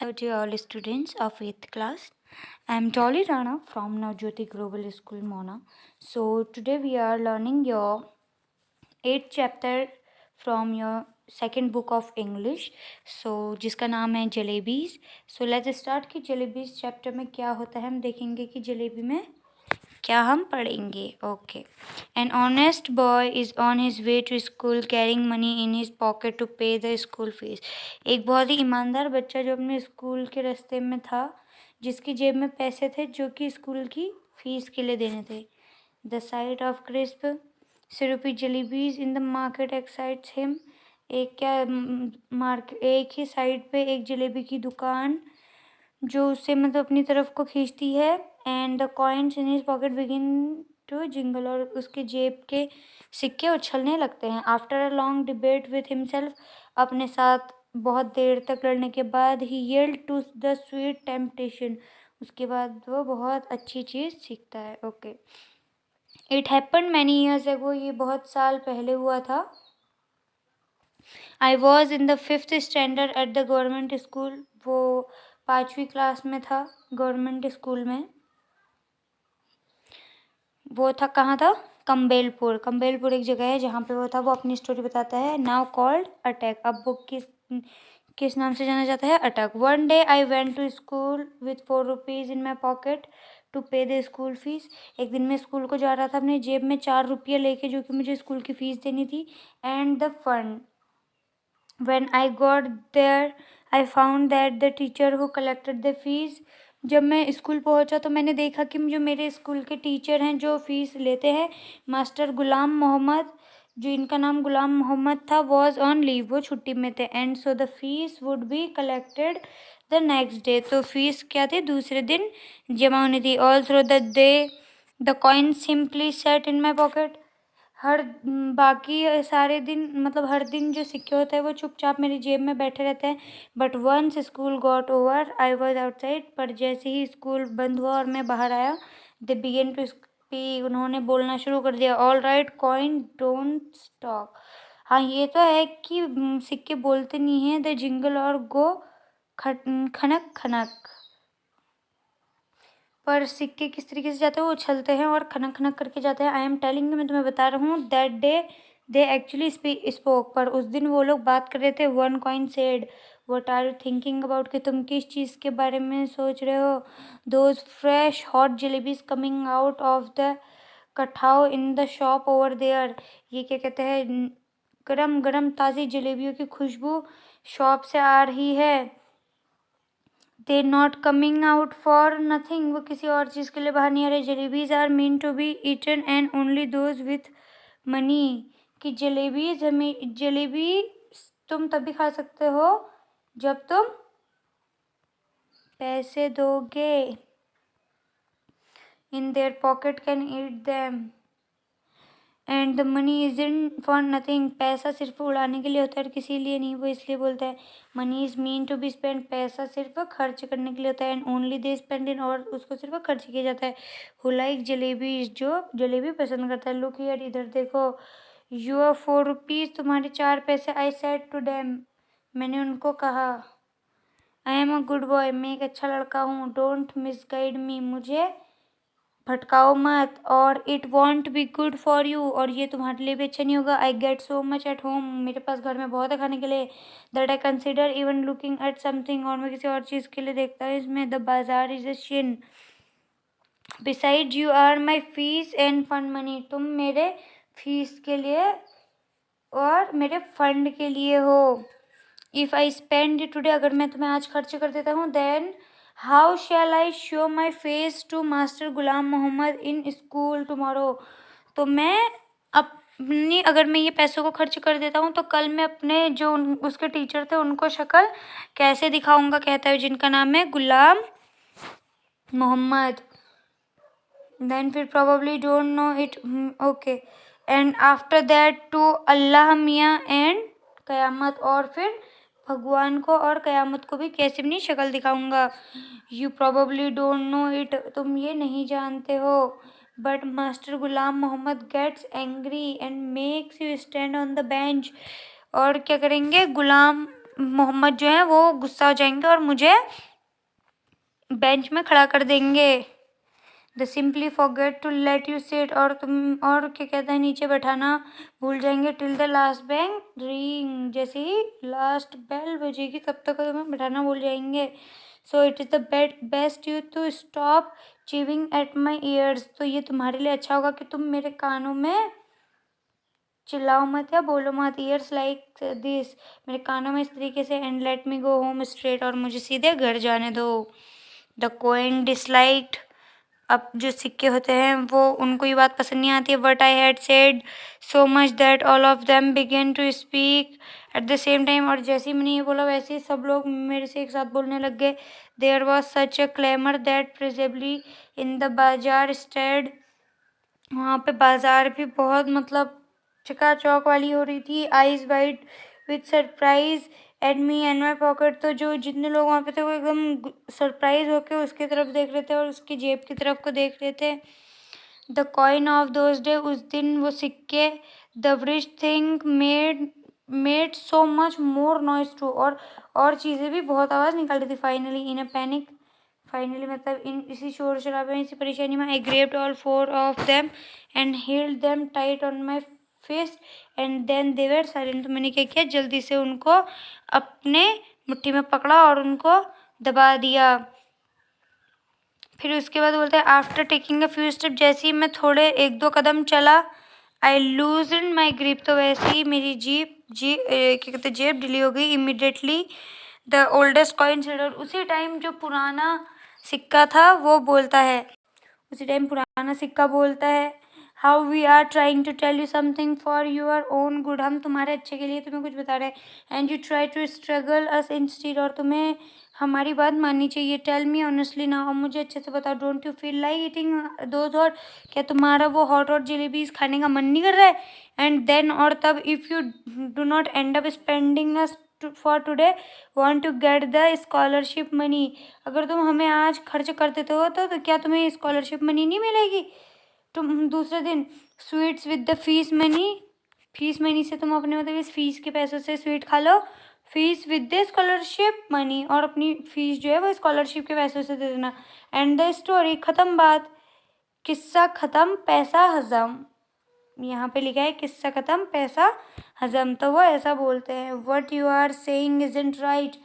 Hello to all students of 8th class. I am Dolly Rana from Navjyoti Global School Mona. So today we are learning your 8th chapter from your second book of English. So जिसका नाम है jalebis. So let's start कि jalebis chapter में क्या होता है. हम देखेंगे कि जलेबी में क्या हम पढ़ेंगे. Okay. An honest boy is on his way to school carrying money in his pocket to pay the school fees. एक बहुत ही ईमानदार बच्चा जो अपने स्कूल के रास्ते में था, जिसकी जेब में पैसे थे जो कि स्कूल की फीस के लिए देने थे. The sight of crisp syrupy jalebies in the market excites him. एक ही साइड पे एक जलेबी की दुकान जो उसे मतलब अपनी तरफ को खींचती है. And the coins in his pocket begin to jingle, और उसके जेब के सिक्के उछलने लगते हैं. After a long debate with himself, अपने साथ बहुत देर तक लड़ने के बाद, he yield to the sweet temptation, उसके बाद वो बहुत अच्छी चीज़ सीखता है. Okay. It happen many years ago, ये बहुत साल पहले हुआ था. I was in the 5th standard at the government school, वो 5वीं क्लास में था गवर्नमेंट स्कूल में. वो था कहाँ था? कम्बेलपुर. कम्बेलपुर एक जगह है जहाँ पे वो था. वो अपनी स्टोरी बताता है. Now called attack. अब वो किस नाम से जाना जाता है? Attack. One day I went to school with 4 rupees in my pocket to pay the school fees. एक दिन मैं स्कूल को जा रहा था अपने जेब में 4 रुपये लेके, जो कि मुझे स्कूल की फ़ीस देनी थी. And the fund. When I got there, I found that the teacher who collected the fees. जब मैं स्कूल पहुंचा तो मैंने देखा कि जो मेरे स्कूल के टीचर हैं जो फीस लेते हैं, मास्टर गुलाम मोहम्मद, जो इनका नाम गुलाम मोहम्मद था, वॉज ऑन लीव, वो छुट्टी में थे. And so the fees would be collected the next day. तो फीस क्या थी? दूसरे दिन जमा होनी थी. All through the day the coin simply set in my pocket. बाकी सारे दिन मतलब हर दिन जो सिक्के होते हैं वो चुपचाप मेरी जेब में बैठे रहते हैं. But once school got over I was outside. पर जैसे ही स्कूल बंद हुआ और मैं बाहर आया, दे बिगेन टू स्पीक. उन्होंने बोलना शुरू कर दिया. All right coin don't talk. हाँ, ये तो है कि सिक्के बोलते नहीं हैं. द जिंगल और गो खनक खनक. पर सिक्के किस तरीके से जाते हैं? वो उछलते हैं और खनक खनक करके जाते हैं. आई एम टेलिंग, मैं तुम्हें बता रहा हूँ. That day they actually spoke. पर उस दिन वो लोग बात कर रहे थे. One coin said, what are you thinking about, कि तुम किस चीज़ के बारे में सोच रहे हो? Those fresh hot jalebis coming out of the kadhai in the shop over there. ये क्या कहते हैं? गरम गरम ताज़ी जलेबियों की खुशबू शॉप से आ रही है. They not coming out for nothing, वो किसी और चीज़ के लिए बाहर नहीं आ रहे. Jalebis are mean to be eaten and only those with money. कि जलेबी तुम तभी खा सकते हो जब तुम पैसे दोगे. In their pocket can eat them and the money is in for nothing. पैसा सिर्फ उड़ाने के लिए होता है और किसी लिए नहीं. वो इसलिए बोलता है money is mean to be spend. पैसा सिर्फ खर्च करने के लिए होता है. And only they spend in, और उसको सिर्फ खर्च किया जाता है. हु लाइक जलेबी, जो जलेबी पसंद करता है. लुक हियर, इधर देखो. योर 4 रुपीज़, तुम्हारे 4 पैसे. आई सेड टू डैम, मैंने उनको कहा. I am a good boy, मैं एक अच्छा लड़का हूँ. डोंट मिसगाइड मी, मुझे भटकाओ मत. और it won't be good for you, और ये तुम्हारे लिए भी अच्छा नहीं होगा. I get so much at home, मेरे पास घर में बहुत है खाने के लिए. That I consider even looking at something, और मैं किसी और चीज़ के लिए देखता हूँ इसमें. The bazaar is a sin. Beside you are my fees and fund money, तुम मेरे फीस के लिए और मेरे फंड के लिए हो. इफ़ आई स्पेंड टुडे, अगर मैं तुम्हें आज खर्च कर देता हूँ, then how shall I show my face to master Ghulam Mohammad in school tomorrow. तो मैं अपनी, अगर मैं ये पैसों को खर्च कर देता हूँ तो कल मैं अपने जो उसके टीचर थे उनको शक्ल कैसे दिखाऊंगा, कहता है, जिनका नाम है गुलाम मोहम्मद. देन फिर probably don't know it. Okay. And after that to Allah Miyan and क़यामत, और फिर भगवान को और क़यामत को भी कैसे अपनी शक्ल दिखाऊंगा. You probably don't know it, तुम ये नहीं जानते हो. But master Ghulam Mohammad gets angry and makes you stand on the bench. और क्या करेंगे? गुलाम मोहम्मद जो है वो गुस्सा हो जाएंगे और मुझे बेंच में खड़ा कर देंगे। The simply forget to let you sit, और और क्या कहता है, नीचे बैठाना भूल जाएंगे। Till the last bell ring, जैसे ही लास्ट बेल बजेगी तब तक तुम्हें बैठाना भूल जाएंगे। So it is the best you to stop chewing at my ears, तो ये तुम्हारे लिए अच्छा होगा कि तुम मेरे कानों में चिल्लाओ मत या बोलो मत। ईयर्स लाइक दिस, मेरे कानों में इस तरीके से। And let me go home straight, और मुझे सीधे घर जाने दो। द कोइन डिसलाइक्ड, अब जो सिक्के होते हैं वो उनको ये बात पसंद नहीं आती है। What I had said so much that all of them began to speak at the same time, और जैसे ही मैंने ये बोला वैसे ही सब लोग मेरे से एक साथ बोलने लग गए। There was such a clamour that presently in the bazaar stayed, वहाँ पे बाजार भी बहुत मतलब चकाचौक वाली हो रही थी। Eyes wide with surprise at me and my pocket, तो जो जितने लोग वहाँ पे थे वो एकदम सरप्राइज होके उसकी तरफ देख रहे थे और उसकी जेब की तरफ को देख रहे थे। The coin of those day, उस दिन वो सिक्के। The rich thing made so much more noise too, और चीज़ें भी बहुत आवाज़ निकाल रही थी। Finally in a panic, finally मतलब इन इसी शोर शराबे में, इसी परेशानी में, I grabbed all four of them and held them tight on my fist and then they were silent, तो मैंने क्या किया, जल्दी से उनको अपने मुट्ठी में पकड़ा और उनको दबा दिया। फिर उसके बाद बोलते हैं after taking a few step, जैसे ही मैं थोड़े एक दो कदम चला, I lose in my grip, तो वैसे ही मेरी क्या कहते जेब ढीली हो गई। Immediately the oldest coin said, और उसी टाइम जो पुराना सिक्का था वो बोलता है, उसी टाइम पुराना सिक्का बोलता है, how we are trying to tell you something for your own good, हम तुम्हारे अच्छे के लिए तुम्हें कुछ बता रहे हैं। And you try to struggle us instead, और तुम्हें हमारी बात माननी चाहिए। टेल मी ऑनेस्टली नाउ, और मुझे अच्छे से बताओ, don't you feel like eating those hot, क्या तुम्हारा वो हॉट हॉट जलेबीज खाने का मन नहीं कर रहा है। एंड देन, और तब, if you do not end up spending us for today want to get the scholarship money, अगर तुम हमें आज खर्च कर देते हो तो क्या तुम्हें स्कॉलरशिप मनी नहीं मिलेगी तुम दूसरे दिन। Sweets with the fees money, fees money से तुम अपने मतलब इस फीस के पैसों से स्वीट खा लो। Fees with the scholarship money, और अपनी फीस जो है वो स्कॉलरशिप के पैसों से दे देना। एंड द स्टोरी, ख़त्म बात, किस्सा ख़त्म पैसा हजम, यहाँ पे लिखा है किस्सा ख़त्म पैसा हजम, तो वो ऐसा बोलते हैं, what you are saying isn't right,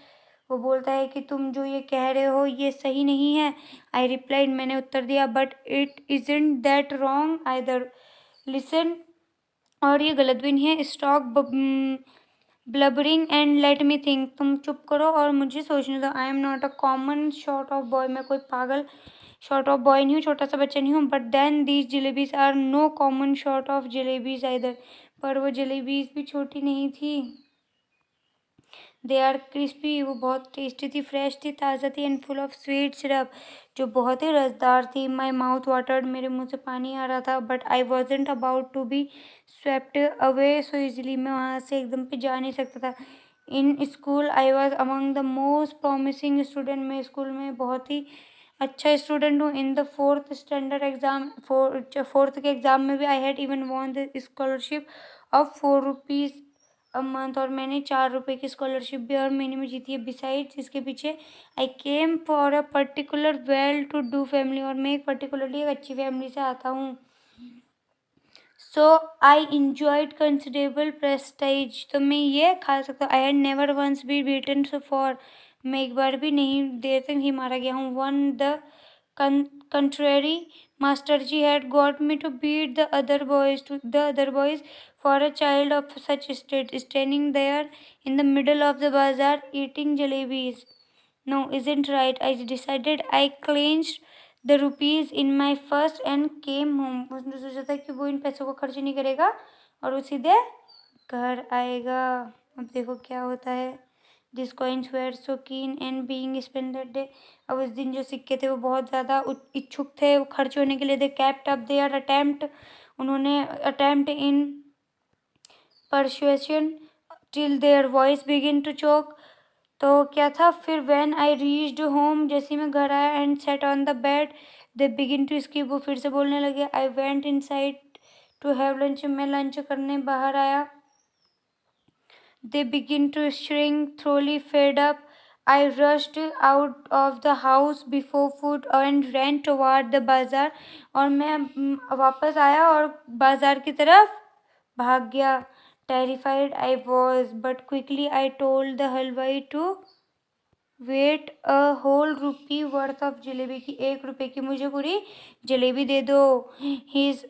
वो बोलता है कि तुम जो ये कह रहे हो ये सही नहीं है। आई रिप्लाइड, मैंने उत्तर दिया, but it isn't that wrong either, listen, और ये गलत भी नहीं है। Stop blubbering and let me think, तुम चुप करो और मुझे सोचने दो। I am not a common short of boy, मैं कोई पागल शॉर्ट ऑफ बॉय नहीं हूँ, छोटा सा बच्चा नहीं हूँ। But then these jalebis are no common short of jalebis either, पर वो जलेबीज भी छोटी नहीं थी। दे आर क्रिस्पी, वो बहुत टेस्टी थी, फ्रेश थी, ताज़ा थी, and full of sweet syrup, जो बहुत ही रसदार थी। माई माउथ वाटर्ड, मेरे मुंह से पानी आ रहा था। But I wasn't about to be swept away so easily, मैं वहाँ से एकदम पे जा नहीं सकता था। In school I was among the most promising student, मैं स्कूल में बहुत ही अच्छा स्टूडेंट हूँ। In the fourth standard exam, fourth के एग्ज़ाम में भी I had even won the scholarship of 4 rupees a month, और मैंने 4 रुपये की स्कॉलरशिप भी हर महीने में जीती है। बिसाइड्स, इसके पीछे, I came for a particular well to do family, और मैं एक पर्टिकुलरली एक अच्छी फैमिली से आता हूँ। So I enjoyed considerable prestige, तो मैं ये खा सकता हूँ। I had never once be beaten so far, मैं एक बार भी नहीं देर तक ही मारा गया हूँ। One the contrary, Masterji had got me to beat the other boys for a child of such state, standing there in the middle of the bazaar eating jalebis. No, isn't right. I decided. I clenched the rupees in my first and came home. उसने सोचा था कि वो इन पैसों को खर्च नहीं करेगा और वो सीधे घर आएगा। अब देखो क्या होता है। This coins were so keen and being spend that day, अब उस दिन जो सिक्के थे वो बहुत ज़्यादा इच्छुक थे वो खर्च होने के लिए। They kept up their attempt, उन्होंने attempt in persuasion till their voice begin to choke, तो क्या था फिर। व्हेन आई रीच्ड होम, जैसे मैं घर आया, and set on the bed, they begin to skip, वो फिर से बोलने लगे। I went inside to have lunch, मैं लंच करने बाहर आया। they begin to shrink. Thoroughly fed up, I rushed out of the house before food and ran toward the bazaar. और मैं वापस आया और बाजार की तरफ भाग गया. Terrified I was, but quickly I told the halwai to weight a whole rupee worth of jalebi की 1 रुपए की मुझे पूरी जलेबी दे दो. His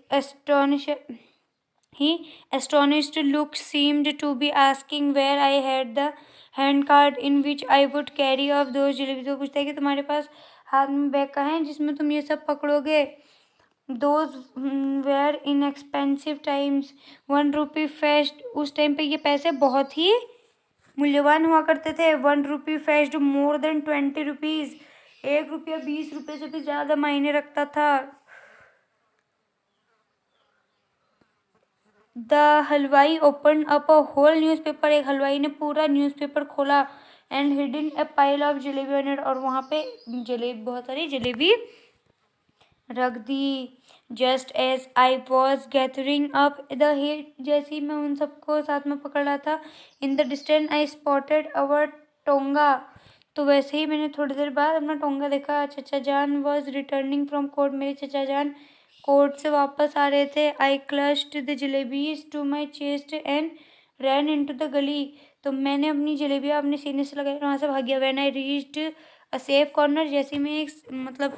astonished look seemed to be asking where I had the handcart in which I would carry off those jalebi. तो पूछता है कि तुम्हारे पास हाथ में बैग कहाँ है जिसमें तुम ये सब पकड़ोगे. Those were inexpensive times. 1 rupee fetched. उस टाइम पे ये पैसे बहुत ही मूल्यवान हुआ करते थे. 1 rupee fetched more than 20 rupees. 1 रुपया 20 रुपए से भी ज्यादा मायने रखता था. The halwai open up a whole newspaper. एक हलवाई ने पूरा न्यूज़पेपर खोला. And hidden a pile of jalebi on it. और वहाँ पे जलेबी, बहुत सारी जलेबी रख दी. Just as I was gathering up the hit. जैसे ही मैं उन सबको साथ में पकड़ रहा था. In the distance I spotted our tonga. तो वैसे ही मैंने थोड़ी देर बाद अपना टोंगा देखा. चचा जान वॉज रिटर्निंग फ्रॉम कोर्ट. मेरे चचा जान कोर्ट से वापस आ रहे थे. I clutched the jalebis to my chest and ran into the gali. तो मैंने अपनी जलेबियाँ अपने सीने से लगाई, वहाँ से भाग गया. When I reached a safe corner. जैसे मैं एक मतलब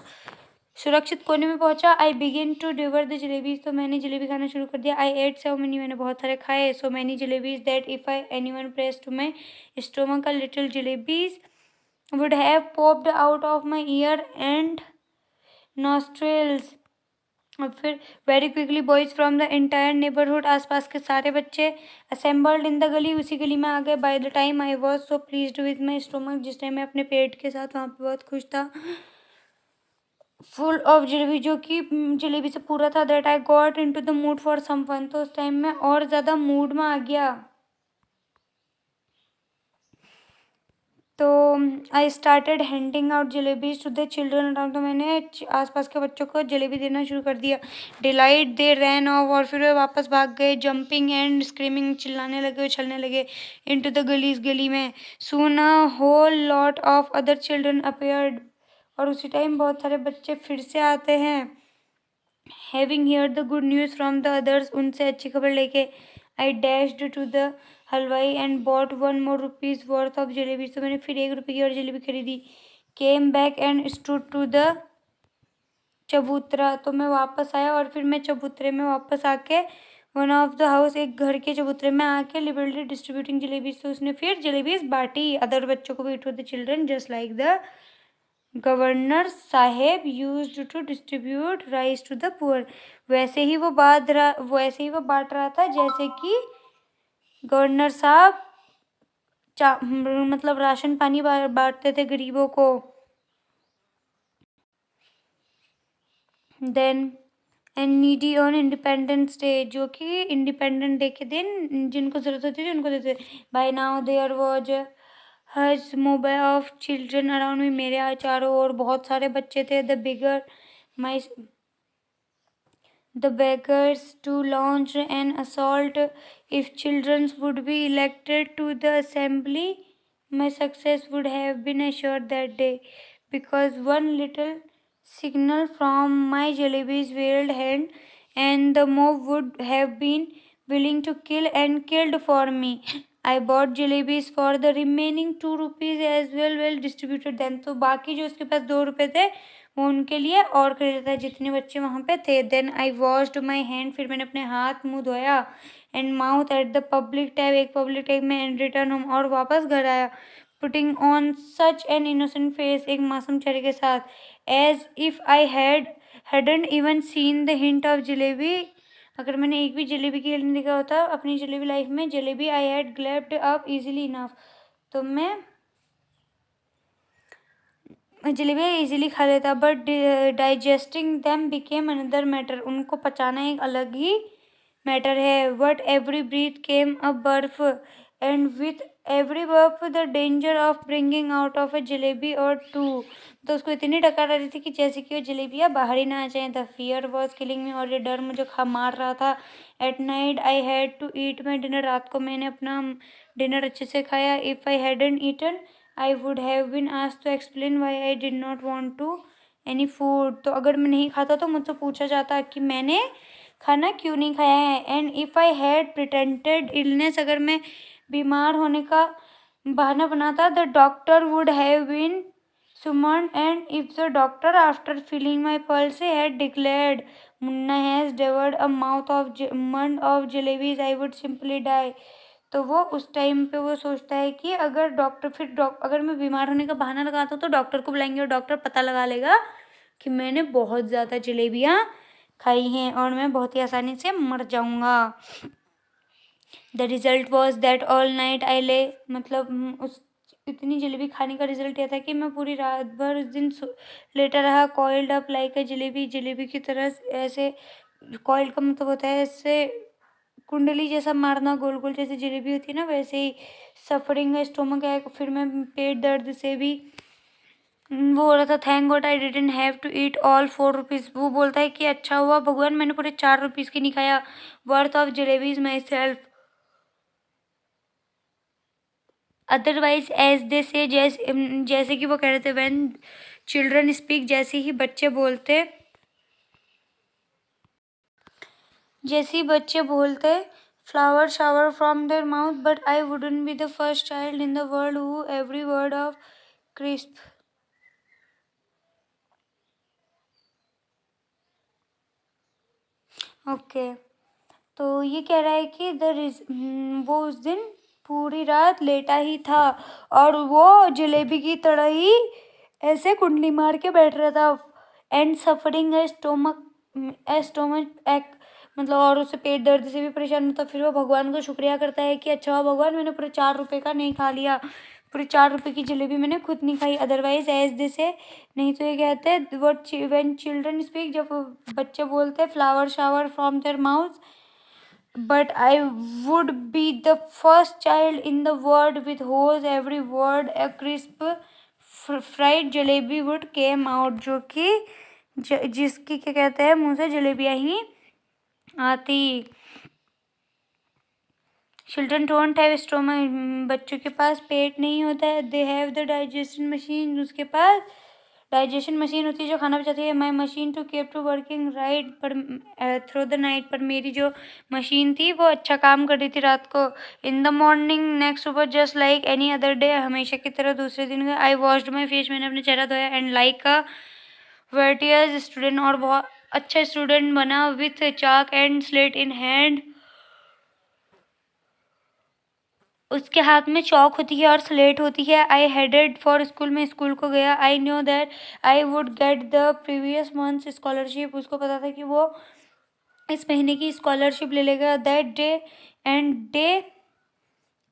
सुरक्षित कोने में पहुंचा. I begin to devour the jalebis. तो मैंने जलेबी खाना शुरू कर दिया. I ate so many. मैंने बहुत सारे खाए. So many jalebis that if I anyone press to my stomach a little jalebis would have popped out of my ear and nostrils. और फिर very quickly boys from the entire neighbourhood. आसपास के सारे बच्चे असेंबल्ड इन द गली. उसी गली में आ गए. By the time I was so pleased with my stomach. जिस टाइम मैं अपने पेट के साथ वहाँ पे बहुत खुश था, फुल ऑफ जलेबी, जो कि जलेबी से पूरा था. That I got into the mood for someone. तो उस टाइम में और ज़्यादा मूड में आ गया. तो I started handing out jalebis to the children around. तो मैंने आसपास के बच्चों को जलेबी देना शुरू कर दिया. Delight they ran off. और फिर वे वापस भाग गए. Jumping and screaming. चिल्लाने लगे, उछलने लगे. Into the galis. गली में. Soon a whole lot of other children appeared. और उसी टाइम बहुत सारे बच्चे फिर से आते हैं. Having hear the good news from the others. उनसे अच्छी खबर लेके. I dashed to the halwai and bought 1 more rupees worth of jalebi. तो मैंने फिर 1 रुपए की और जलेबी खरीदी. Came back and stood to the chabutra. तो मैं वापस आया और फिर मैं चबूतरे में वापस आके वन ऑफ द हाउस, एक घर के चबूतरे में आके लिबरली डिस्ट्रीब्यूटिंग जलेबीज. तो उसने फिर जलेबीज बांटी अदर बच्चों को भी. To the children just like the governor saheb used to distribute rice to the poor. वैसे ही वो बांट रहा था जैसे कि गवर्नर साहब मतलब राशन पानी बांटते थे गरीबों को. Then and needy on independence day. जो कि इंडिपेंडेंट डे के दिन जिनको जरूरत होती थी उनको देते. बाय नाउ देयर वॉज हज मोबाइल ऑफ चिल्ड्रन अराउंड में. मेरे चारों ओर बहुत सारे बच्चे थे. The beggars to launch an assault if children would be elected to the assembly. My success would have been assured that day, because one little signal from my jalebi's veiled hand and the mob would have been willing to kill and killed for me. I bought jalebis for the remaining 2 rupees as well distributed them. तो बाकी जो उसके पास 2 रुपए थे वो उनके लिए और खरीदा था जितने बच्चे वहाँ पे थे. Then I washed my hand. फिर मैंने अपने हाथ मुँह धोया. And mouth at the public tap. एक पब्लिक टैब में. And return home. और वापस घर आया. Putting on such an innocent face. एक मासूम चेहरे के साथ. As if I hadn't even seen the hint of jalebi. अगर मैंने एक भी जलेबी की नहीं देखा होता अपनी जलेबी लाइफ में. Jalebi I had gobbled up easily enough. तो मैं जलेबियाँ इजीली खा लेता. But digesting them became another matter. उनको पचाना एक अलग ही मैटर है. What every breath came a burp. And with every burp the danger of bringing out of a jalebi or two. तो उसको इतनी डकार आ रही थी कि जैसे कि वो जलेबियाँ बाहर ही ना आ जाएं। The fear was killing me, और ये डर मुझे खा मार रहा था। At night I had to eat my dinner, रात को मैंने अपना डिनर अच्छे से खाया। If I hadn't eaten I would have been asked to explain why I did not want to any food. तो अगर मैं नहीं खाता तो मुझसे पूछा जाता कि मैंने खाना क्यों नहीं खाया है। And if I had pretended illness, अगर मैं बीमार होने का बहाना बनाता, the doctor would have been summoned, and if the doctor after feeling my pulse had declared Munna has devoured a month of jalebis, I would simply die। तो वो उस टाइम पे वो सोचता है कि अगर अगर मैं बीमार होने का बहाना लगाता हूँ तो डॉक्टर को बुलाएंगे और डॉक्टर पता लगा लेगा कि मैंने बहुत ज़्यादा जलेबियाँ खाई हैं और मैं बहुत ही आसानी से मर जाऊँगा। The result was that all night I ले, मतलब उस इतनी जलेबी खाने का रिजल्ट यह था कि मैं पूरी रात भर उस दिन लेटा रहा। कॉइल्ड अप लाइक अ जलेबी, जलेबी की तरह ऐसे, कॉइल्ड का मतलब होता है ऐसे कुंडली जैसा मारना, गोल गोल जैसे जलेबी होती है ना, वैसे ही। सफरिंग स्टोमक है, फिर मैं पेट दर्द से भी वो हो रहा था। Thank God I didn't have to eat all 4 rupees. वो बोलता है कि अच्छा हुआ भगवान मैंने पूरे 4 रुपीज़ की नहीं खाया। Worth of jalebis myself, otherwise as they say, जैसे कि वो कह रहे थे व्हेन चिल्ड्रन स्पीक, जैसे ही बच्चे बोलते, जैसे ही बच्चे बोलते, flower shower from their mouth, but I wouldn't be the first child in the world who every word of crisp. Okay, तो ये कह रहा है कि वो उस दिन पूरी रात लेटा ही था और वो जलेबी की तरह ही ऐसे कुंडली मार के बैठ रहा था। एंड सफरिंग स्टोमक एक, मतलब और उसे पेट दर्द से भी परेशान होता। फिर वो भगवान को शुक्रिया करता है कि अच्छा हुआ भगवान मैंने पूरे 4 रुपए का नहीं खा लिया, पूरे 4 रुपए की जलेबी मैंने खुद नहीं खाई। अदरवाइज एज दिस है, नहीं तो ये कहते हैं व्हाट व्हेन चिल्ड्रन स्पीक, जब बच्चे बोलते हैं, flower shower from their mouth, but I would be the first child in the world with whose every word a crisp fried jalebi would came out, जो कि जिसकी क्या कहते हैं मुंह से जलेबियाँ ही आती। चिल्ड्रन डोंट हैव स्टोमक, बच्चों के पास पेट नहीं होता है। They have the digestion machine, उसके पास डाइजेशन मशीन होती है जो खाना पचाती है। My machine too kept to working right पर थ्रू द नाइट, पर मेरी जो मशीन थी वो अच्छा काम कर रही थी रात को। इन द मॉर्निंग नेक्स्ट सुबह just like any other day, हमेशा की तरह दूसरे दिन का, आई वॉश्ड माई फेस, मैंने अपने चेहरा धोया। And like a virtuous student, और बहुत अच्छा स्टूडेंट बना, with chalk and slate in hand, उसके हाथ में चौक होती है और स्लेट होती है। आई हेडेड फॉर स्कूल, में स्कूल को गया। I knew that I would get the previous months scholarship, उसको पता था कि वो इस महीने की स्कॉलरशिप ले लेगा। That day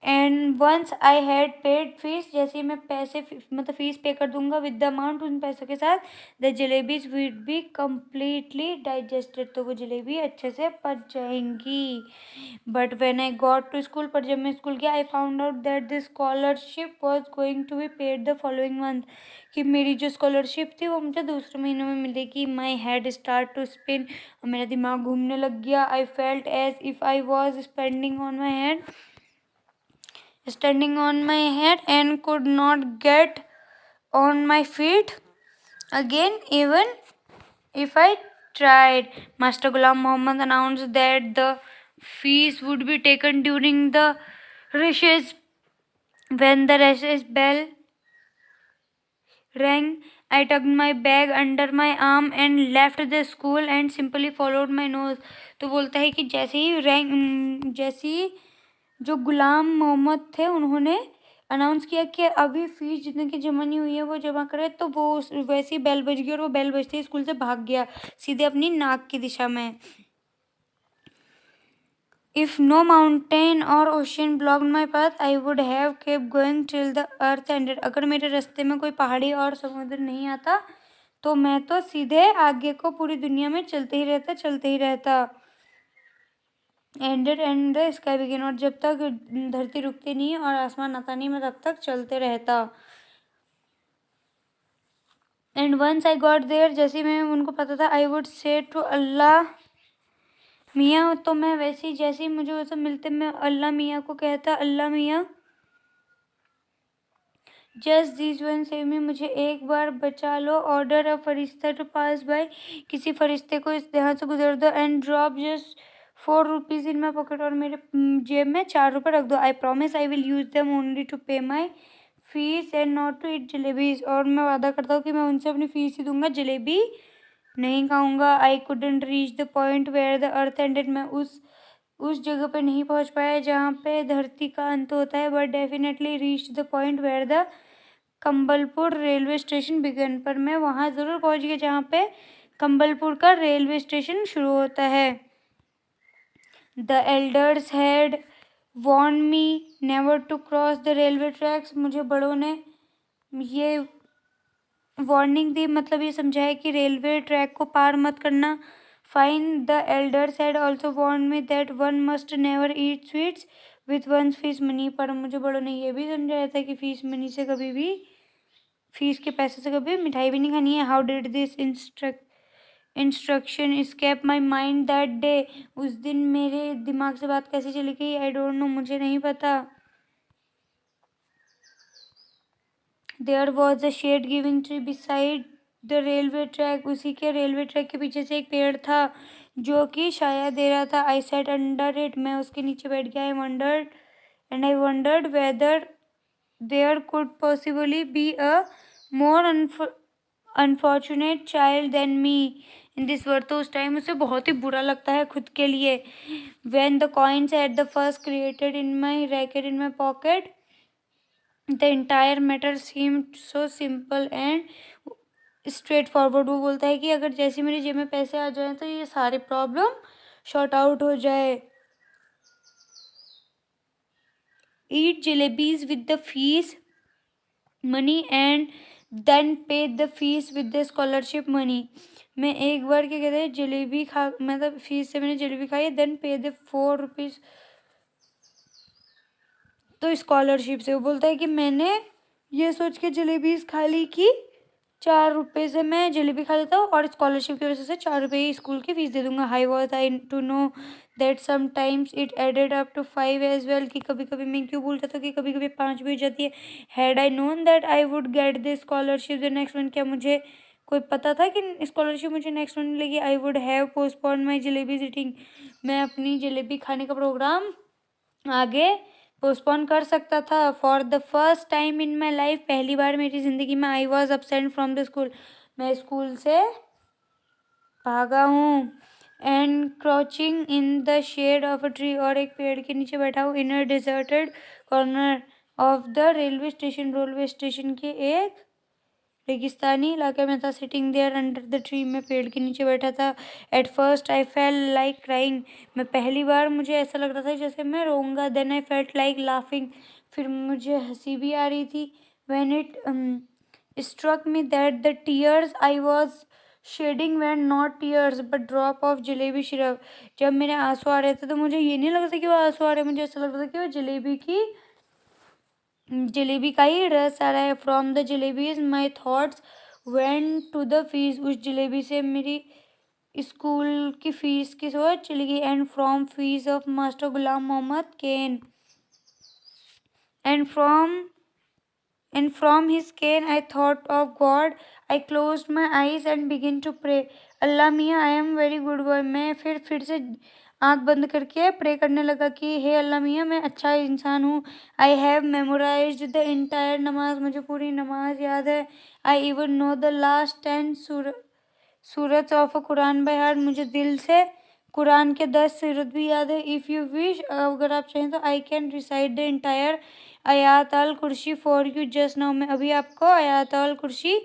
and once I had paid fees, जैसे ही मैं पैसे मतलब फीस पे कर दूंगा, विद द अमाउंट, उन पैसों के साथ, the jalebis would be completely digested, तो वो जलेबी अच्छे से पच जाएंगी। But when I got to school, पर जब मैं स्कूल गया, I found out that the scholarship was going to be paid the following month, कि मेरी जो स्कॉलरशिप थी वो मुझे दूसरे महीने में मिलेगी। My head start to spin, मेरा दिमाग घूमने लग गया। I felt as if I was standing on my head and could not get on my feet again, even if I tried. Master Ghulam Muhammad announced that the fees would be taken during the recess. When the recess bell rang, I tucked my bag under my arm and left the school and simply followed my nose. तो बोलता है कि जैसे ही जो गुलाम मोहम्मद थे उन्होंने announce किया कि अभी फीस जितने की जमा नहीं हुई है वो जमा करे, तो वो वैसे ही बेल बज गई और वो बेल बजते ही स्कूल से भाग गया सीधे अपनी नाक की दिशा में। If no mountain or ocean blocked my path, I would have kept going till the earth ended. अगर मेरे रास्ते में कोई पहाड़ी और समुद्र नहीं आता तो मैं तो सीधे आगे को पूरी दुनिया में चलते ही रहता। Ended and the sky begin, और जब तक धरती रुकती नहीं और आसमान आता नहीं मैं तब तक चलते रहता। And once I got there, जैसे मैं उनको पता था, I would say to Allah मियाँ, तो मैं वैसे ही जैसे ही मुझे वो सब मिलते मैं अल्लाह मियाँ को कहता, अल्लाह मियाँ just this one save me, मुझे एक बार बचा लो। Order a Firishta to pass bye, किसी फरिश्ते को इस यहाँ से गुजर दो। And drop just 4 rupees in my pocket, और मेरे जेब में 4 रुपये रख दो। I promise I will use them only to pay my fees and not to eat jalebis, और मैं वादा करता हूँ कि मैं उनसे अपनी फीस ही दूंगा, जलेबी नहीं खाऊंगा। I couldn't reach the point where the earth ended, मैं उस जगह पे नहीं पहुंच पाया जहाँ पे धरती का अंत होता है, but definitely reach the point where the Campbellpur railway station began, पर मैं वहाँ ज़रूर पहुँच गया जहाँ पे कंबलपुर का रेलवे स्टेशन शुरू होता है। The elders had warned me never to cross the railway tracks, मुझे बड़ों ने ये वार्निंग दी, मतलब ये समझाया कि रेलवे ट्रैक को पार मत करना। Fine the elders had also warned me that one must never eat sweets with one's fees money, पर मुझे बड़ों ने ये भी समझाया था कि फीस मनी से कभी भी, फीस के पैसे से कभी मिठाई भी नहीं खानी है। How did this instruction escape my mind that day, उस दिन मेरे दिमाग से बात कैसे चली गई, आई डोंट नो, मुझे नहीं पता। There was a shade giving tree beside the railway track, उसी के रेलवे ट्रैक के पीछे से एक पेड़ था जो कि छाया दे रहा था। आई सेट अंडर इट, मैं उसके नीचे बैठ गया। I wondered whether there could possibly be a more unfortunate child than me in this world, तो उस टाइम उसे बहुत ही बुरा लगता है खुद के लिए। When the coins at the first created in my racket in my pocket the entire matter seemed so simple and straight forward, वो बोलता है कि अगर जैसे मेरी जेब में पैसे आ जाए तो ये सारे प्रॉब्लम शॉर्ट आउट हो जाए। Eat jalebis with the fees money and then pay the fees with the scholarship money, मैं एक बार क्या कहते हैं जलेबी खा, मतलब फीस से मैंने जलेबी खाई, देन पे द 4 रुपीज़, तो स्कॉलरशिप से वो बोलता है कि मैंने ये सोच के जलेबीज खा ली कि 4 रुपये से मैं जलेबी खा लेता हूँ और स्कॉलरशिप की वजह से 4 रुपये ही स्कूल की फीस दे दूंगा। How was I to know that sometimes it added up to 5 as well, कि कभी कभी मैं क्यों बोलता था कि कभी कभी 5 भी हो जाती है। Had I known that I would get the scholarship the next one, क्या मुझे कोई पता था कि स्कॉलरशिप मुझे नेक्स्ट वन मिलेगी। आई would have postpone my jalebi eating, मैं अपनी जलेबी खाने का प्रोग्राम आगे पोस्टपोन कर सकता था। For the first time in my life, पहली बार मेरी ज़िंदगी में I was absent from the school, मैं स्कूल से भागा हूँ। And crouching in the shade of a tree, और एक पेड़ के नीचे बैठा हूँ। In a deserted corner of the railway station के एक रेगिस्तानी इलाके में था। Sitting there under the tree, में पेड़ के नीचे बैठा था। At first I fail like crying, मैं पहली बार मुझे ऐसा लग रहा था जैसे मैं रोऊंगा। Then I felt like laughing, फिर मुझे हंसी भी आ रही थी। When it struck me that the tears I was shedding were not tears but drop of jalebi syrup, जब मेरे आंसू आ रहे थे तो मुझे ये नहीं लग रहा था कि वो आंसू आ रहे, मुझे ऐसा लग रहा था कि वो जलेबी का ही रस आ रहा है। From the jalebis my thoughts went to the fees, उस जलेबी से मेरी स्कूल की फीस की सोच चली गई। And from fees of master Ghulam Mohammad cane, and from his cane I thought of God. I closed my eyes and began to pray. अल्लाह मियाँ I am very good boy, मैं फिर से आंख बंद करके प्रे करने लगा कि हे अल्लाह मियाँ मैं अच्छा इंसान हूँ। I have memorised the entire नमाज, मुझे पूरी नमाज याद है। I even know the last 10 Surat of a Quran by heart, मुझे दिल से कुरान के 10 सूरत भी याद है। इफ़ यू विश, अगर आप चाहें तो I can recite the entire आयात अल कुर्सी फॉर यू जस्ट नाउ, मैं अभी आपको आयात अल कुर्सी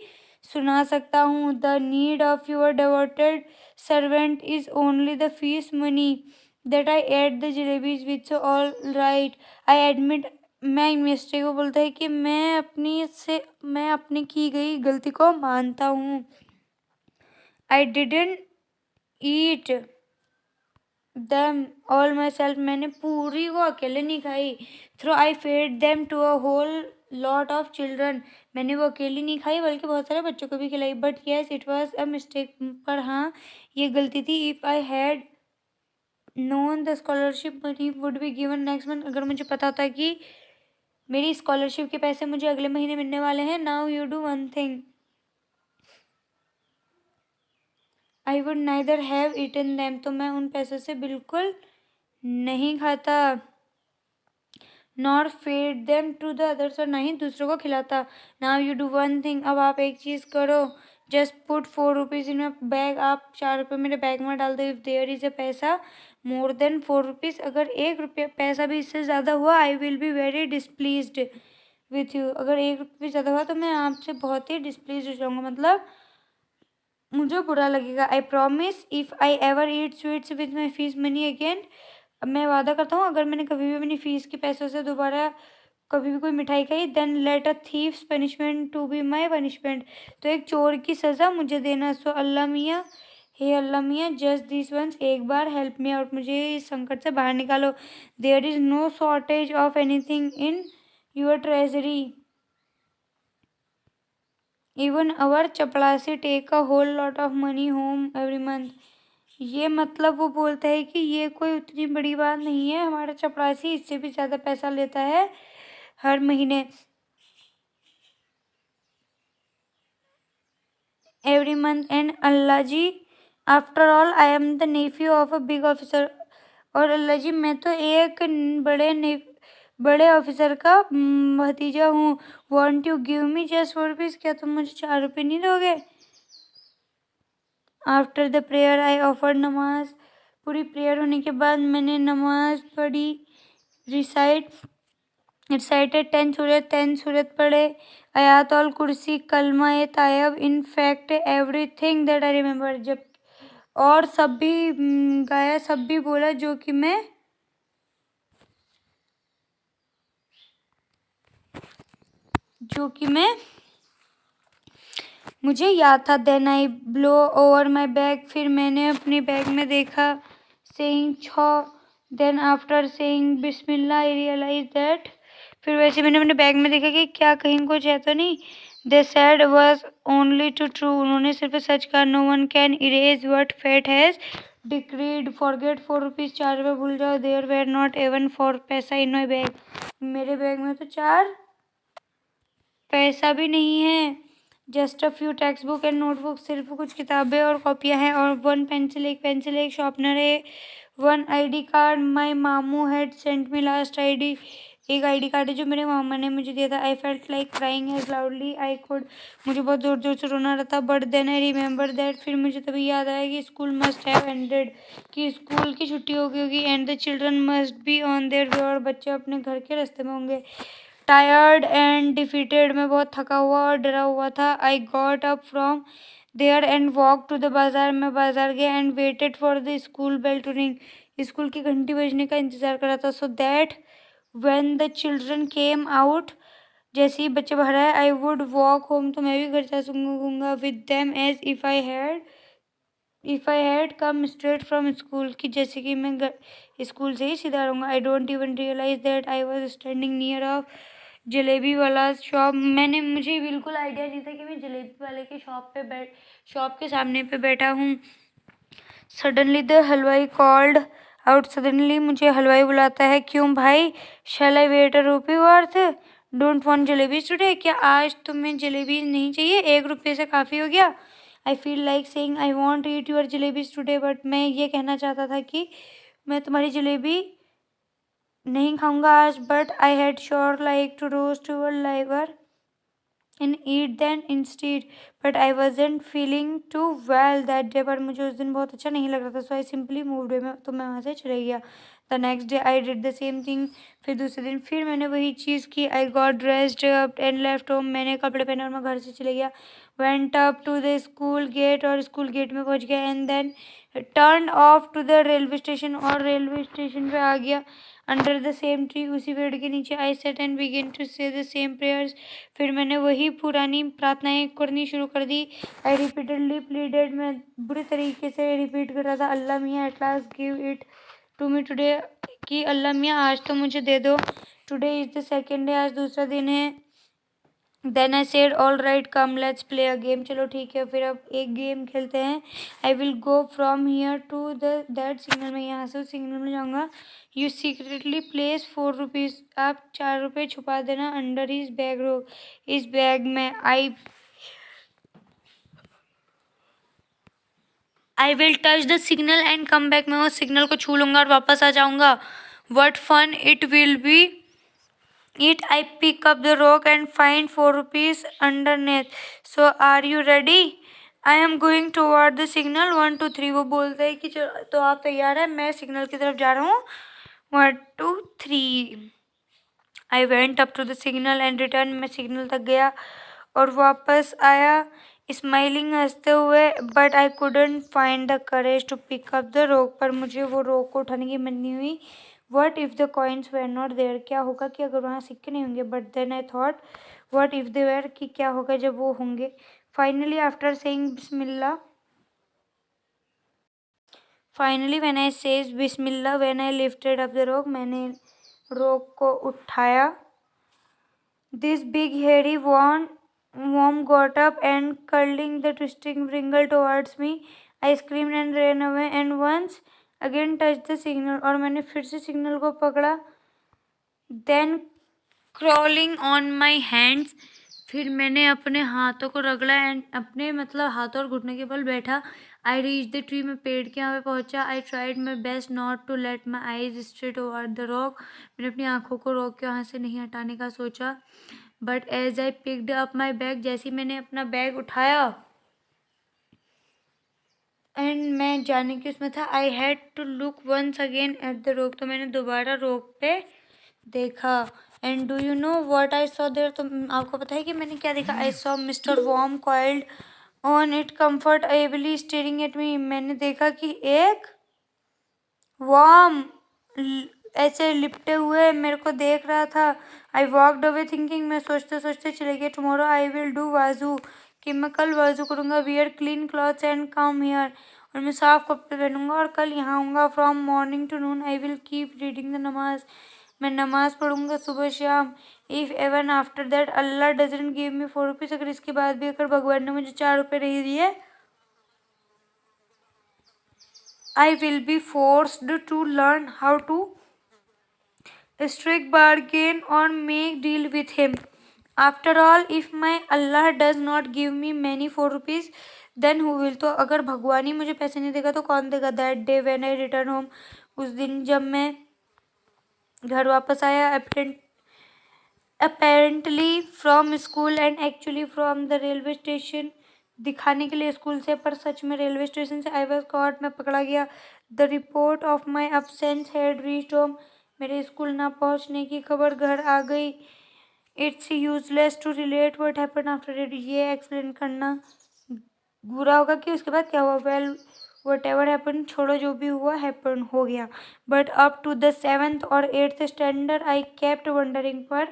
सुना सकता हूँ। The need of your devoted servant is only the fees money that I at the jalebis with all right I admit, मैं मिस्टेक को बोलता है कि मैं अपनी की गई गलती को मानता हूँ। I didn't eat them all myself, मैंने पूरी को अकेले नहीं खाई. Through I fed them to a whole lot of children, मैंने वो अकेली नहीं खाई बल्कि बहुत सारे बच्चों को भी खिलाई. But yes, it was a mistake, पर हाँ ये गलती थी. If I had known the scholarship money would be given next month, अगर मुझे पता था कि मेरी स्कॉलरशिप के पैसे मुझे अगले महीने मिलने वाले हैं. Now you do one thing, I would neither have eaten them, तो मैं उन पैसों से बिल्कुल नहीं खाता. Nor fed them to the others, और नहीं दूसरों को खिलाता. Now you do one thing, अब आप एक चीज़ करो. Just put 4 rupees in my bag, आप 4 रुपये मेरे बैग में डाल दो. If there is a पैसा more than 4 rupees, अगर 1 रुपया पैसा भी इससे ज़्यादा हुआ, I will be very displeased with you, अगर 1 रुपये ज़्यादा हुआ तो मैं आपसे बहुत ही डिस्प्लीज हो जाऊँगा, मतलब मुझे बुरा लगेगा. I promise if I ever eat sweets with my fees money again, अब मैं वादा करता हूँ अगर मैंने कभी भी अपनी फीस के पैसों से दोबारा कभी भी कोई मिठाई खाई, then let a thief's punishment to be my punishment, तो एक चोर की सज़ा मुझे देना. सो अल्लाह मियाँ, हे अल्लाह मियाँ, जस्ट दिस वंस, एक बार हेल्प मी आउट, मुझे इस संकट से बाहर निकालो. There is no shortage of anything in your treasury, even our chaprasi take a whole lot of money home every month. ये मतलब वो बोलता है कि ये कोई उतनी बड़ी बात नहीं है, हमारा चपड़ासी इससे भी ज़्यादा पैसा लेता है हर महीने. Every month. And Allah ji, after all I am the nephew of a big officer, और अल्लाह जी मैं तो एक बड़े ऑफिसर का भतीजा हूँ. Want you give me just 4 rupees, क्या तुम मुझे 4 रुपये नहीं दोगे. After the prayer I offer, नमाज पूरी प्रेयर होने के बाद मैंने नमाज पढ़ी. रिसाइटेड 10 सूरत पढ़े. Ayatul Kursi, Kalma e Tayyab, in fact everything that I remember, जब और सब भी गाया, सब भी बोला जो कि मैं मुझे याद था. Then I blow over my bag, फिर मैंने अपने बैग में देखा. सेइंग छो, देन आफ्टर सेइंग बिस्मिल्लाह आई रियलाइज दैट, फिर वैसे मैंने अपने बैग में देखा कि क्या कहीं कुछ है तो नहीं. They said was only too true, उन्होंने सिर्फ सच कहा. No one can erase what fate has decreed, forget 4 rupees, 4 रुपये भूल जाओ. देयर वेर नॉट एवन 4 पैसा इन माई बैग, मेरे बैग में तो 4 पैसा भी नहीं है. Just a few text book and notebook, सिर्फ कुछ किताबें और कॉपियाँ हैं, और 1 पेंसिल, एक पेंसिल, एक शार्पनर है. 1 ID card my mamu had sent me last. एक ID कार्ड है जो मेरे मामा ने मुझे दिया था. I felt like crying as loudly I could, मुझे बहुत ज़ोर ज़ोर से रोना रहा था. But then I remember that, फिर मुझे तभी याद आया कि स्कूल मस्ट हैव एंडेड, कि स्कूल की छुट्टी हो गई होगी. And the children must be on their way, और बच्चे अपने घर के रास्ते में होंगे. टायर्ड एंड डिफीटेड, मैं बहुत थका हुआ और डरा हुआ था. I got up from there and walk to the bazaar, मैं बाज़ार गया. And waited for the school bell to ring, school की घंटी बजने का इंतज़ार कर रहा था. So that when the children came out, जैसे ही बच्चे बाहर आए, आई वुड वॉक होम, तो मैं भी घर जा सकूँगा with them as if I had come straight from school, की जैसे कि मैं स्कूल से ही सीधा रहूँगा. I don't even realize that I was standing near of jalebi wala shop, मुझे बिल्कुल आइडिया नहीं था कि मैं जलेबी वाले की शॉप के सामने पे बैठा हूँ. Suddenly the halwai called out, suddenly मुझे हलवाई बुलाता है. क्यों भाई, shall I weigh a rupee worth, don't want jalebi today, क्या आज तुम्हें जलेबी नहीं चाहिए, 1 रुपये से काफ़ी हो गया. I feel like saying I won't eat your jalebis today, but मैं ये कहना चाहता था कि मैं तुम्हारी जलेबी नहीं खाऊंगा आज. But I had sure like to roast your liver and eat then instead, but I wasn't feeling too well that day, पर मुझे उस दिन बहुत अच्छा नहीं लग रहा था. So I simply moved away, तो मैं वहाँ से चले गया. The next day I did the same thing, फिर दूसरे दिन फिर मैंने वही चीज़ की. I got dressed up and left home, मैंने कपड़े पहने और मैं घर से चले गया. Went up to the school gate, और स्कूल गेट में पहुँच गया. And then turned off to the railway station, और रेलवे स्टेशन पे आ गया. अंडर द सेम ट्री, उसी पेड़ के नीचे। आई सेट एंड बिगिन टू से द सेम प्रेयर्स, फिर मैंने वही पुरानी प्रार्थनाएं करनी शुरू कर दी। आई रिपीटेडली प्लीडेड, मैं बुरे तरीके से रिपीट कर रहा था, Allah Miyan at last give it to me today, कि अल्लाह मियाँ आज तो मुझे दे दो। Today is the second day, आज दूसरा दिन है। Then I said all right come let's play a game, चलो ठीक है फिर अब एक गेम खेलते हैं। I will go from here to the that signal, मैं यहाँ से उस सिग्नल में जाऊँगा। यू सीक्रेटली प्लेस 4 रुपीज़, आप 4 रुपये छुपा देना अंडर हिज बैग, रो इस बैग में। I will touch the signal and come back, मैं उस सिग्नल को छू लूँगा और वापस आ जाऊँगा। What fun it will be it. I pick up the rock and find 4 rupees underneath. So are you ready? I am going toward the signal. 1 2 3, वो बोलता है कि चलो तो आप तैयार है, मैं सिग्नल की तरफ जा रहा हूँ। 1 2 3, I went up to the signal and returned, मैं सिग्नल तक गया और वापस आया स्माइलिंग, हंसते हुए। But I couldn't find the courage to pick up the rock, पर मुझे वो रोक को उठाने की हिम्मत नहीं हुई। What if the coins were not there, क्या होगा कि अगर वहाँ सिक्के नहीं होंगे। But then I thought what if they were, कि क्या होगा जब वो होंगे। फाइनली आफ्टर सेइंग बिस्मिल्लाह, फाइनली व्हेन आई सेज बिस्मिल्लाह, when I lifted up the rock, मैंने रॉक को उठाया। This big hairy worm got up and curling the twisting wrinkle towards me. I screamed and ran away and once again touched the signal, और मैंने फिर से signal को पकड़ा। Then crawling on my hands, फिर मैंने अपने हाथों को रगड़ा एंड अपने मतलब हाथों और घुटने के बल बैठा। आई रीच द ट्री, मैं पेड़ के यहाँ पे पहुँचा। I tried my best not to let my eyes stray toward the rock, मैंने अपनी आँखों को रॉक के वहाँ से नहीं हटाने का सोचा। But as I picked up my bag, जैसे ही मैंने अपना बैग उठाया एंड मैं जाने की उसमें था, I had to look once again at the rock, तो मैंने दोबारा रॉक पे देखा। And do you know what I saw there, तो आपको पता है कि मैंने क्या देखा। I saw mister worm coiled on it comfortably staring at me, मैंने देखा कि एक वॉर्म ऐसे लिपटे हुए मेरे को देख रहा था। आई वॉकड अवे थिंकिंग, मैं सोचते सोचते चले गया। टुमारो आई विल डू वाजू, कि मैं कल वाजू करूँगा। Wear clean clothes and come here, और मैं साफ कपड़े पहनूंगा और कल यहाँ आऊँगा। From morning to noon I will keep reading the namaz, मैं नमाज पढ़ूंगा सुबह शाम। If even after that Allah doesn't give me 4 rupees, अगर इसके बाद भी अगर भगवान ने मुझे 4 रुपये नहीं दिए, I will be forced to learn how to strike bargain or make deal with him. After all, if my Allah does not give me many 4 rupees, then who will? तो अगर भगवान ही मुझे पैसे नहीं देगा तो कौन देगा। That day when I return home, उस दिन जब मैं घर वापस आया, apparently from school and actually from the railway station, दिखाने के लिए स्कूल से पर सच में रेलवे स्टेशन से। आई वॉज कॉट, मैं पकड़ा गया। The report of my absence had reached home, मेरे स्कूल ना पहुंचने की खबर घर आ गई। It's useless to relate what happen after it, ये एक्सप्लेन करना बुरा होगा कि उसके बाद क्या हुआ। वेल वट एवर हैपन, छोड़ो जो भी हुआ हैपन हो गया। But up to the 7th और 8th standard I kept wondering, पर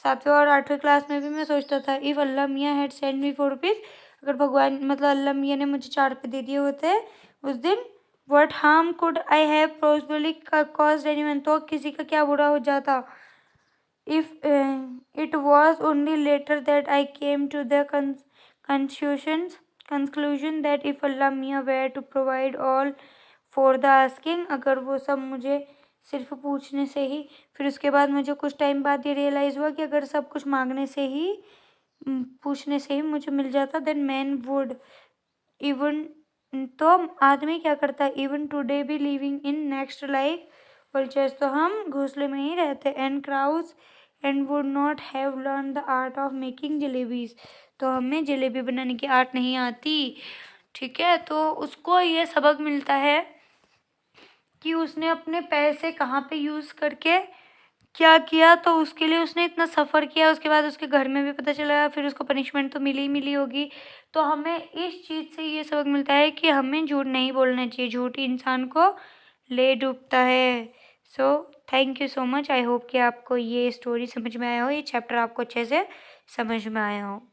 7वें और 8वें क्लास में भी मैं सोचता था, इफ़ अल्लाह मियाँ हैड सेंड मी 4 रुपीज़, अगर भगवान मतलब अल्लाह मियाँ ने मुझे 4 रुपये दे दिए होते उस दिन, what harm could I have possibly caused anyone, तो किसी का क्या बुरा हो जाता। If it was only later that I came to the conclusion that if Allah Miyan were to provide all for the asking, अगर वो सब मुझे सिर्फ पूछने से ही, फिर उसके बाद मुझे कुछ टाइम बाद ये रियलाइज़ हुआ कि अगर सब कुछ मांगने से ही पूछने से ही मुझे मिल जाता, देन मैन वुड इवन, तो आदमी क्या करता है, इवन टुडे भी living in next life vultures, तो हम घोंसले में ही रहते। And Krause and would not have learn the art of making jalebis, तो हमें जलेबी बनाने की आर्ट नहीं आती। ठीक है, तो उसको ये सबक मिलता है कि उसने अपने पैसे कहाँ पे यूज़ करके क्या किया, तो उसके लिए उसने इतना सफ़र किया, उसके बाद उसके घर में भी पता चला, फिर उसको पनिशमेंट तो मिली ही मिली होगी। तो हमें इस चीज़ से ये सबक मिलता है कि हमें झूठ नहीं बोलना चाहिए, झूठ इंसान को ले डूबता है। So thank you so much. I hope कि आपको ये स्टोरी समझ में आया हो, ये चैप्टर आपको अच्छे से समझ में आया हो।